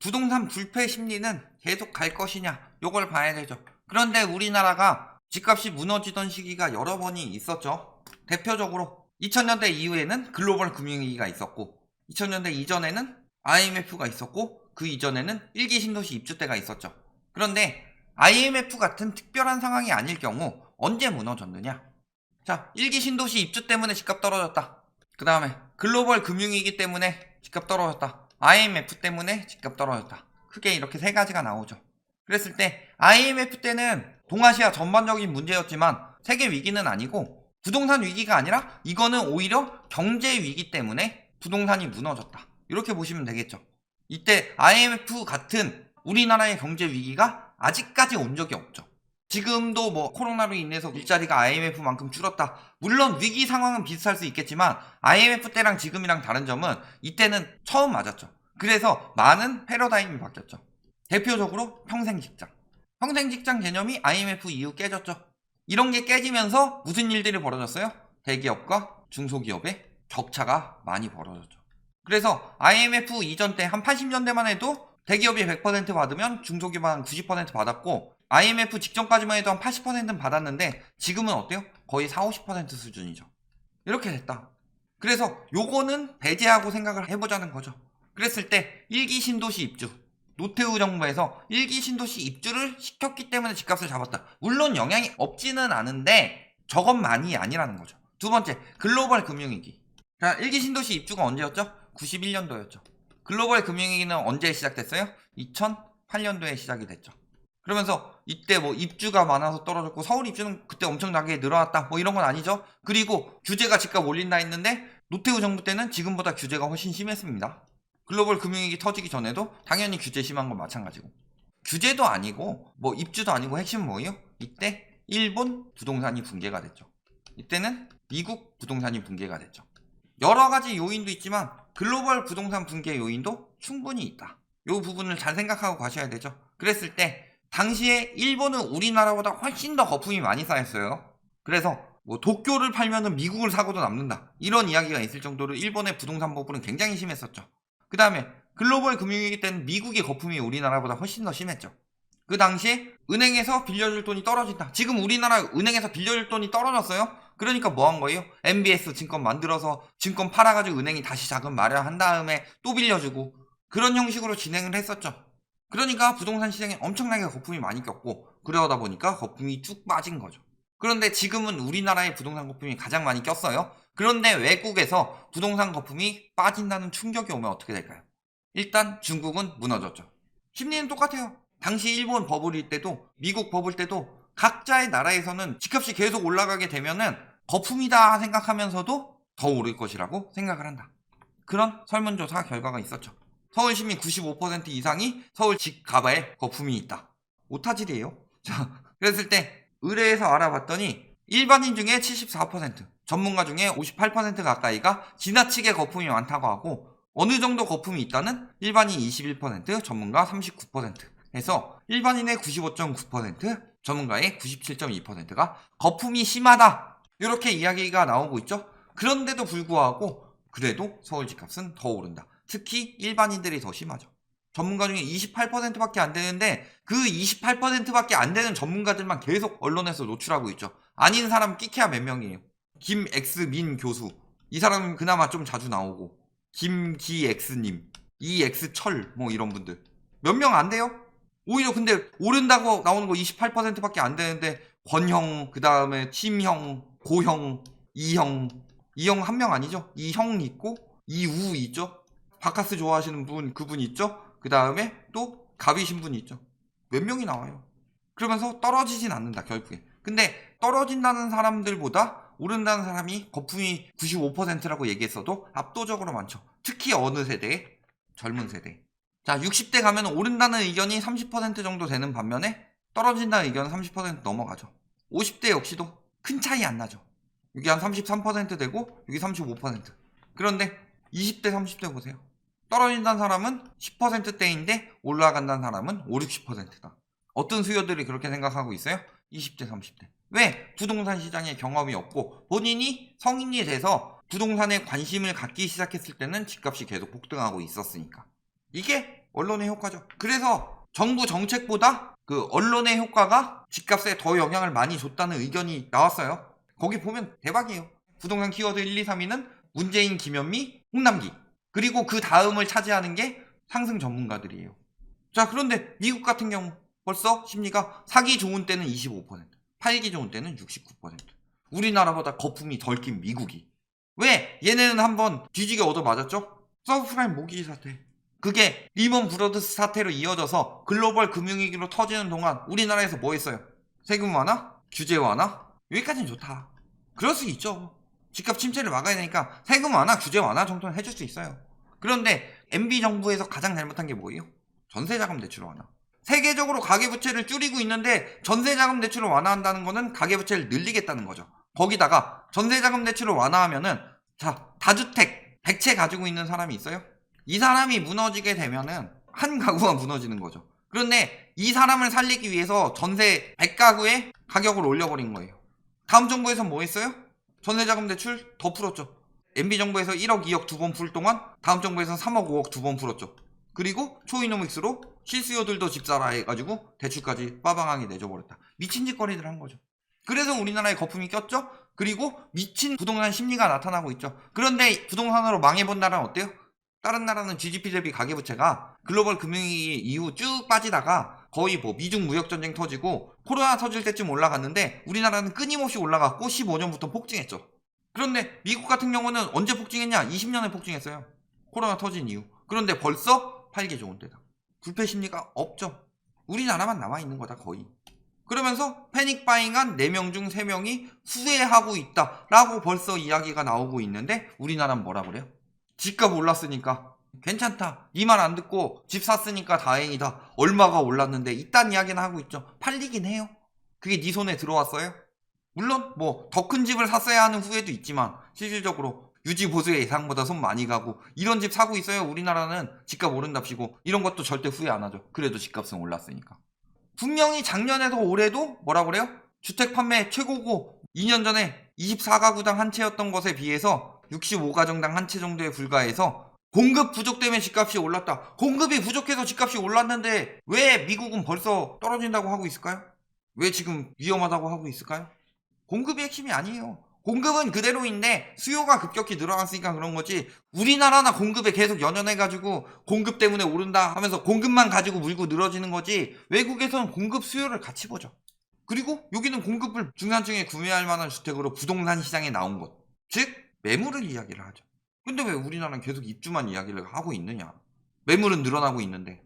부동산 불패 심리는 계속 갈 것이냐, 요걸 봐야 되죠. 그런데 우리나라가 집값이 무너지던 시기가 여러 번이 있었죠. 대표적으로 2000년대 이후에는 글로벌 금융위기가 있었고, 2000년대 이전에는 IMF가 있었고, 그 이전에는 일기 신도시 입주 때가 있었죠. 그런데 IMF 같은 특별한 상황이 아닐 경우 언제 무너졌느냐? 자, 일기 신도시 입주 때문에 집값 떨어졌다. 그 다음에 글로벌 금융위기 때문에 집값 떨어졌다. IMF 때문에 집값 떨어졌다. 크게 이렇게 세 가지가 나오죠. 그랬을 때 IMF 때는 동아시아 전반적인 문제였지만 세계 위기는 아니고 부동산 위기가 아니라 이거는 오히려 경제 위기 때문에 부동산이 무너졌다. 이렇게 보시면 되겠죠. 이때 IMF 같은 우리나라의 경제 위기가 아직까지 온 적이 없죠. 지금도 뭐 코로나로 인해서 일자리가 IMF만큼 줄었다. 물론 위기 상황은 비슷할 수 있겠지만 IMF 때랑 지금이랑 다른 점은 이때는 처음 맞았죠. 그래서 많은 패러다임이 바뀌었죠. 대표적으로 평생직장. 평생직장 개념이 IMF 이후 깨졌죠. 이런 게 깨지면서 무슨 일들이 벌어졌어요? 대기업과 중소기업의 격차가 많이 벌어졌죠. 그래서 IMF 이전 때 한 80년대만 해도 대기업이 100% 받으면 중소기업은 한 90% 받았고 IMF 직전까지만 해도 한 80%는 받았는데 지금은 어때요? 거의 40-50% 수준이죠. 이렇게 됐다. 그래서 요거는 배제하고 생각을 해보자는 거죠. 그랬을 때 1기 신도시 입주, 노태우 정부에서 1기 신도시 입주를 시켰기 때문에 집값을 잡았다. 물론 영향이 없지는 않은데 저것만이 아니라는 거죠. 두 번째, 글로벌 금융위기. 자, 1기 신도시 입주가 언제였죠? 91년도였죠. 글로벌 금융위기는 언제 시작됐어요? 2008년도에 시작이 됐죠. 그러면서 이때 뭐 입주가 많아서 떨어졌고 서울 입주는 그때 엄청나게 늘어났다 뭐 이런 건 아니죠. 그리고 규제가 집값 올린다 했는데 노태우 정부 때는 지금보다 규제가 훨씬 심했습니다. 글로벌 금융위기 터지기 전에도 당연히 규제 심한 건 마찬가지고, 규제도 아니고 뭐 입주도 아니고 핵심은 뭐예요? 이때 일본 부동산이 붕괴가 됐죠. 이때는 미국 부동산이 붕괴가 됐죠. 여러 가지 요인도 있지만 글로벌 부동산 붕괴 요인도 충분히 있다. 이 부분을 잘 생각하고 가셔야 되죠. 그랬을 때 당시에 일본은 우리나라보다 훨씬 더 거품이 많이 쌓였어요. 그래서 뭐 도쿄를 팔면은 미국을 사고도 남는다, 이런 이야기가 있을 정도로 일본의 부동산 버블은 굉장히 심했었죠. 그 다음에 글로벌 금융위기 때는 미국의 거품이 우리나라보다 훨씬 더 심했죠. 그 당시에 은행에서 빌려줄 돈이 떨어진다. 지금 우리나라 은행에서 빌려줄 돈이 떨어졌어요. 그러니까 뭐 한 거예요? MBS 증권 만들어서 증권 팔아가지고 은행이 다시 자금 마련한 다음에 또 빌려주고, 그런 형식으로 진행을 했었죠. 그러니까 부동산 시장에 엄청나게 거품이 많이 꼈고, 그러다 보니까 거품이 쭉 빠진 거죠. 그런데 지금은 우리나라의 부동산 거품이 가장 많이 꼈어요. 그런데 외국에서 부동산 거품이 빠진다는 충격이 오면 어떻게 될까요? 일단 중국은 무너졌죠. 심리는 똑같아요. 당시 일본 버블일 때도 미국 버블 때도 각자의 나라에서는 집값이 계속 올라가게 되면은 거품이다 생각하면서도 더 오를 것이라고 생각을 한다. 그런 설문조사 결과가 있었죠. 서울 시민 95% 이상이 서울 집값에 거품이 있다. 오타질이에요. 자, 그랬을 때 의뢰해서 알아봤더니 일반인 중에 74%, 전문가 중에 58% 가까이가 지나치게 거품이 많다고 하고, 어느 정도 거품이 있다는 일반인 21%, 전문가 39% 해서 일반인의 95.9%, 전문가의 97.2%가 거품이 심하다, 이렇게 이야기가 나오고 있죠. 그런데도 불구하고 그래도 서울 집값은 더 오른다. 특히 일반인들이 더 심하죠. 전문가 중에 28%밖에 안 되는데 그 28%밖에 안 되는 전문가들만 계속 언론에서 노출하고 있죠. 아닌 사람 끼케야 몇 명이에요. 김X민 교수, 이 사람은 그나마 좀 자주 나오고, 김기X님, 이X철 뭐 이런 분들 몇 명 안 돼요. 오히려 근데 오른다고 나오는 거 28%밖에 안 되는데 권형, 그 다음에 팀형, 고형, 이형 한 명 아니죠? 이형 있고 이우 있죠? 바카스 좋아하시는 분, 그분 있죠? 그 다음에 또 가비신 분 있죠? 몇 명이 나와요. 그러면서 떨어지진 않는다 결국에. 근데 떨어진다는 사람들보다 오른다는 사람이 거품이 95%라고 얘기했어도 압도적으로 많죠. 특히 어느 세대? 젊은 세대. 자, 60대 가면 오른다는 의견이 30% 정도 되는 반면에 떨어진다는 의견은 30% 넘어가죠. 50대 역시도 큰 차이 안 나죠. 여기 한 33% 되고 여기 35%. 그런데 20대 30대 보세요. 떨어진다는 사람은 10%대인데 올라간다는 사람은 50-60%다. 어떤 수요들이 그렇게 생각하고 있어요? 20대 30대. 왜? 부동산 시장에 경험이 없고 본인이 성인이 돼서 부동산에 관심을 갖기 시작했을 때는 집값이 계속 폭등하고 있었으니까. 이게 언론의 효과죠. 그래서 정부 정책보다 그 언론의 효과가 집값에 더 영향을 많이 줬다는 의견이 나왔어요. 거기 보면 대박이에요. 부동산 키워드 1, 2, 3위는 문재인, 김현미, 홍남기. 그리고 그 다음을 차지하는 게 상승 전문가들이에요. 자, 그런데 미국 같은 경우 벌써 심리가 사기 좋은 때는 25%, 팔기 좋은 때는 69%. 우리나라보다 거품이 덜 낀 미국이. 왜? 얘네는 한번 뒤지게 얻어맞았죠? 서브프라임 모기지 사태. 그게 리먼 브러더스 사태로 이어져서 글로벌 금융위기로 터지는 동안 우리나라에서 뭐 했어요? 세금 완화? 규제 완화? 여기까지는 좋다. 그럴 수 있죠. 집값 침체를 막아야 되니까 세금 완화, 규제 완화 정도는 해줄 수 있어요. 그런데 MB 정부에서 가장 잘못한 게 뭐예요? 전세자금 대출 완화. 세계적으로 가계부채를 줄이고 있는데 전세자금 대출을 완화한다는 거는 가계부채를 늘리겠다는 거죠. 거기다가 전세자금 대출을 완화하면은 자, 다주택 100채 가지고 있는 사람이 있어요? 이 사람이 무너지게 되면은 한 가구가 무너지는 거죠. 그런데 이 사람을 살리기 위해서 전세 100가구의 가격을 올려버린 거예요. 다음 정부에서는 뭐 했어요? 전세자금 대출 더 풀었죠. MB정부에서 1억 2억 두 번 풀 동안 다음 정부에서 3억 5억 두 번 풀었죠. 그리고 초이노믹스로 실수요들도 집 사라 해가지고 대출까지 빠방하게 내줘버렸다. 미친 짓거리들 한 거죠. 그래서 우리나라에 거품이 꼈죠. 그리고 미친 부동산 심리가 나타나고 있죠. 그런데 부동산으로 망해본 나라는 어때요? 다른 나라는 GDP 대비 가계부채가 글로벌 금융위기 이후 쭉 빠지다가 거의 뭐 미중 무역전쟁 터지고 코로나 터질 때쯤 올라갔는데 우리나라는 끊임없이 올라갔고 15년부터 폭증했죠. 그런데 미국 같은 경우는 언제 폭증했냐? 20년에 폭증했어요. 코로나 터진 이후. 그런데 벌써 팔기 좋은 때다. 불패 심리가 없죠. 우리나라만 남아있는 거다 거의. 그러면서 패닉 바잉한 4명 중 3명이 후회하고 있다라고 벌써 이야기가 나오고 있는데 우리나라는 뭐라 그래요? 집값 올랐으니까 괜찮다. 이 말 안 듣고 집 샀으니까 다행이다. 얼마가 올랐는데 이딴 이야기는 하고 있죠. 팔리긴 해요. 그게 네 손에 들어왔어요? 물론 뭐 더 큰 집을 샀어야 하는 후회도 있지만 실질적으로 유지 보수의 예상보다 손 많이 가고 이런 집 사고 있어요. 우리나라는 집값 오른답시고 이런 것도 절대 후회 안 하죠. 그래도 집값은 올랐으니까. 분명히 작년에도 올해도 뭐라 그래요? 주택 판매 최고고 2년 전에 24가구당 한 채였던 것에 비해서 65가정당 한 채 정도에 불과해서 공급 부족 때문에 집값이 올랐다. 공급이 부족해서 집값이 올랐는데 왜 미국은 벌써 떨어진다고 하고 있을까요? 왜 지금 위험하다고 하고 있을까요? 공급이 핵심이 아니에요. 공급은 그대로인데 수요가 급격히 늘어났으니까 그런 거지. 우리나라나 공급에 계속 연연해가지고 공급 때문에 오른다 하면서 공급만 가지고 물고 늘어지는 거지. 외국에서는 공급 수요를 같이 보죠. 그리고 여기는 공급을 중산층에 구매할 만한 주택으로 부동산 시장에 나온 것. 즉 매물을 이야기를 하죠. 근데 왜 우리나라는 계속 입주만 이야기를 하고 있느냐. 매물은 늘어나고 있는데.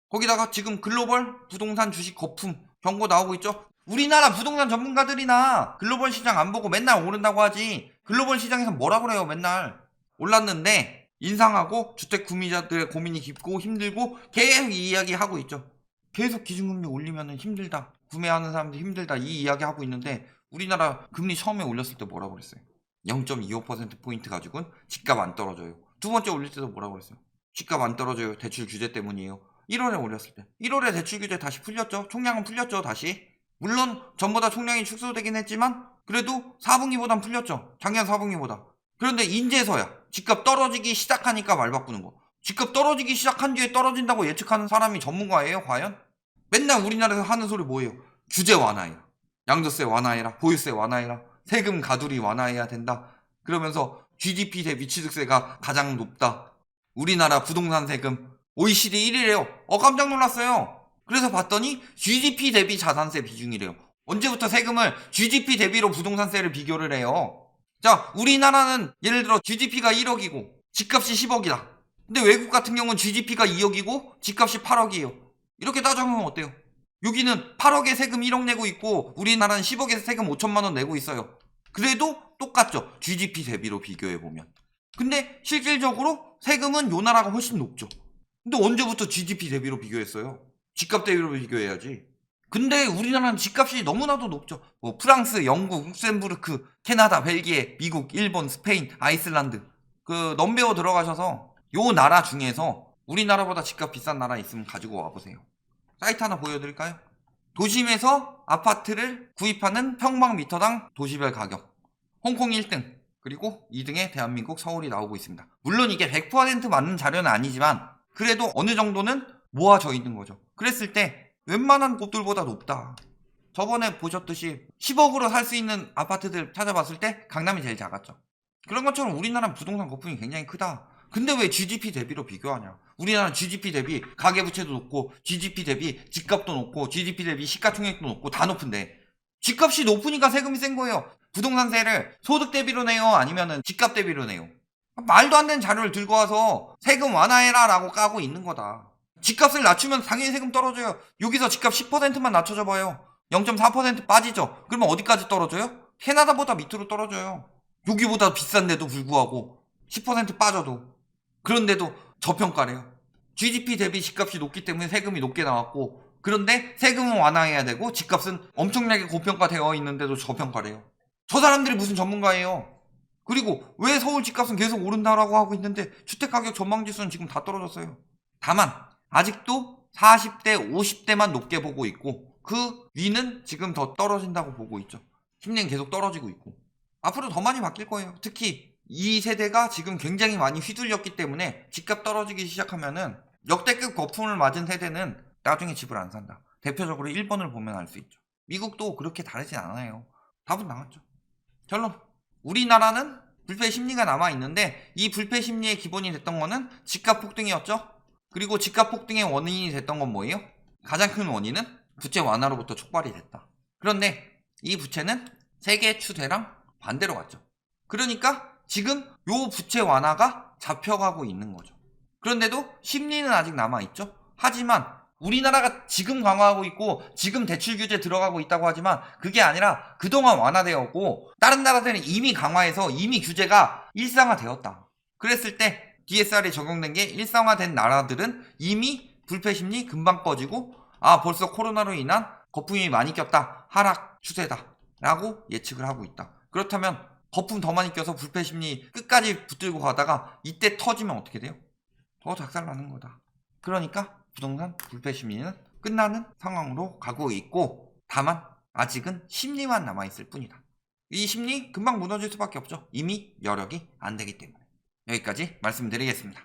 거기다가 지금 글로벌 부동산 주식 거품 경고 나오고 있죠. 우리나라 부동산 전문가들이나 글로벌 시장 안 보고 맨날 오른다고 하지. 글로벌 시장에서 뭐라 그래요 맨날. 올랐는데 인상하고 주택 구매자들의 고민이 깊고 힘들고 계속 이 이야기 하고 있죠. 계속 기준금리 올리면 힘들다. 구매하는 사람들 힘들다. 이 이야기 하고 있는데 우리나라 금리 처음에 올렸을 때 뭐라고 그랬어요? 0.25%포인트 가지고는 집값 안 떨어져요. 두 번째 올릴 때도 뭐라고 그랬어요? 집값 안 떨어져요. 대출 규제 때문이에요. 1월에 올렸을 때. 1월에 대출 규제 다시 풀렸죠. 총량은 풀렸죠. 다시. 물론 전보다 총량이 축소되긴 했지만 그래도 4분기보단 풀렸죠. 작년 4분기보다. 그런데 인제서야 집값 떨어지기 시작하니까 말 바꾸는 거. 집값 떨어지기 시작한 뒤에 떨어진다고 예측하는 사람이 전문가예요 과연? 맨날 우리나라에서 하는 소리 뭐예요? 규제 완화해라. 양도세 완화해라. 보유세 완화해라. 세금 가두리 완화해야 된다. 그러면서 GDP 대비 취득세가 가장 높다. 우리나라 부동산 세금 OECD 1위래요. 깜짝 놀랐어요. 그래서 봤더니 GDP 대비 자산세 비중이래요. 언제부터 세금을 GDP 대비로 부동산세를 비교를 해요? 자, 우리나라는 예를 들어 GDP가 1억이고 집값이 10억이다. 근데 외국 같은 경우는 GDP가 2억이고 집값이 8억이에요. 이렇게 따져보면 어때요? 여기는 8억에 세금 1억 내고 있고 우리나라는 10억에서 세금 5천만 원 내고 있어요. 그래도 똑같죠. GDP 대비로 비교해보면. 근데 실질적으로 세금은 요 나라가 훨씬 높죠. 근데 언제부터 GDP 대비로 비교했어요? 집값 대비로 비교해야지. 근데 우리나라는 집값이 너무나도 높죠. 뭐 프랑스, 영국, 룩셈부르크, 캐나다, 벨기에, 미국, 일본, 스페인, 아이슬란드 그 넘베어 들어가셔서 요 나라 중에서 우리나라보다 집값 비싼 나라 있으면 가지고 와보세요. 사이트 하나 보여드릴까요? 도심에서 아파트를 구입하는 평방미터당 도시별 가격. 홍콩 1등 그리고 2등에 대한민국 서울이 나오고 있습니다. 물론 이게 100% 맞는 자료는 아니지만 그래도 어느 정도는 모아져 있는 거죠. 그랬을 때 웬만한 곳들보다 높다. 저번에 보셨듯이 10억으로 살 수 있는 아파트들 찾아봤을 때 강남이 제일 작았죠. 그런 것처럼 우리나라는 부동산 거품이 굉장히 크다. 근데 왜 GDP 대비로 비교하냐? 우리나라는 GDP 대비 가계부채도 높고 GDP 대비 집값도 높고 GDP 대비 시가총액도 높고 다 높은데 집값이 높으니까 세금이 센 거예요. 부동산세를 소득 대비로 내요? 아니면은 집값 대비로 내요? 말도 안 되는 자료를 들고 와서 세금 완화해라 라고 까고 있는 거다. 집값을 낮추면 당연히 세금 떨어져요. 여기서 집값 10%만 낮춰줘 봐요. 0.4% 빠지죠. 그러면 어디까지 떨어져요? 캐나다보다 밑으로 떨어져요. 여기보다 비싼데도 불구하고 10% 빠져도. 그런데도 저평가래요. GDP 대비 집값이 높기 때문에 세금이 높게 나왔고, 그런데 세금은 완화해야 되고 집값은 엄청나게 고평가되어 있는데도 저평가래요. 저 사람들이 무슨 전문가예요? 그리고 왜 서울 집값은 계속 오른다라고 하고 있는데 주택가격 전망지수는 지금 다 떨어졌어요. 다만 아직도 40대 50대만 높게 보고 있고 그 위는 지금 더 떨어진다고 보고 있죠. 심리는 계속 떨어지고 있고 앞으로 더 많이 바뀔 거예요. 특히 이 세대가 지금 굉장히 많이 휘둘렸기 때문에 집값 떨어지기 시작하면은 역대급 거품을 맞은 세대는 나중에 집을 안 산다. 대표적으로 일본을 보면 알 수 있죠. 미국도 그렇게 다르진 않아요. 답은 나왔죠. 결론, 우리나라는 불패 심리가 남아있는데 이 불패 심리의 기본이 됐던 거는 집값 폭등이었죠. 그리고 집값 폭등의 원인이 됐던 건 뭐예요? 가장 큰 원인은 부채 완화로부터 촉발이 됐다. 그런데 이 부채는 세계 추세랑 반대로 갔죠. 그러니까 지금 요 부채 완화가 잡혀가고 있는 거죠. 그런데도 심리는 아직 남아있죠. 하지만 우리나라가 지금 강화하고 있고 지금 대출 규제 들어가고 있다고 하지만 그게 아니라 그동안 완화되었고 다른 나라들은 이미 강화해서 이미 규제가 일상화되었다. 그랬을 때 DSR이 적용된 게 일상화된 나라들은 이미 불패심리 금방 꺼지고 벌써 코로나로 인한 거품이 많이 꼈다. 하락 추세다. 라고 예측을 하고 있다. 그렇다면 거품 더 많이 껴서 불패심리 끝까지 붙들고 가다가 이때 터지면 어떻게 돼요? 더 작살나는 거다. 그러니까 부동산 불패 심리는 끝나는 상황으로 가고 있고 다만 아직은 심리만 남아있을 뿐이다. 이 심리 금방 무너질 수밖에 없죠. 이미 여력이 안 되기 때문에. 여기까지 말씀드리겠습니다.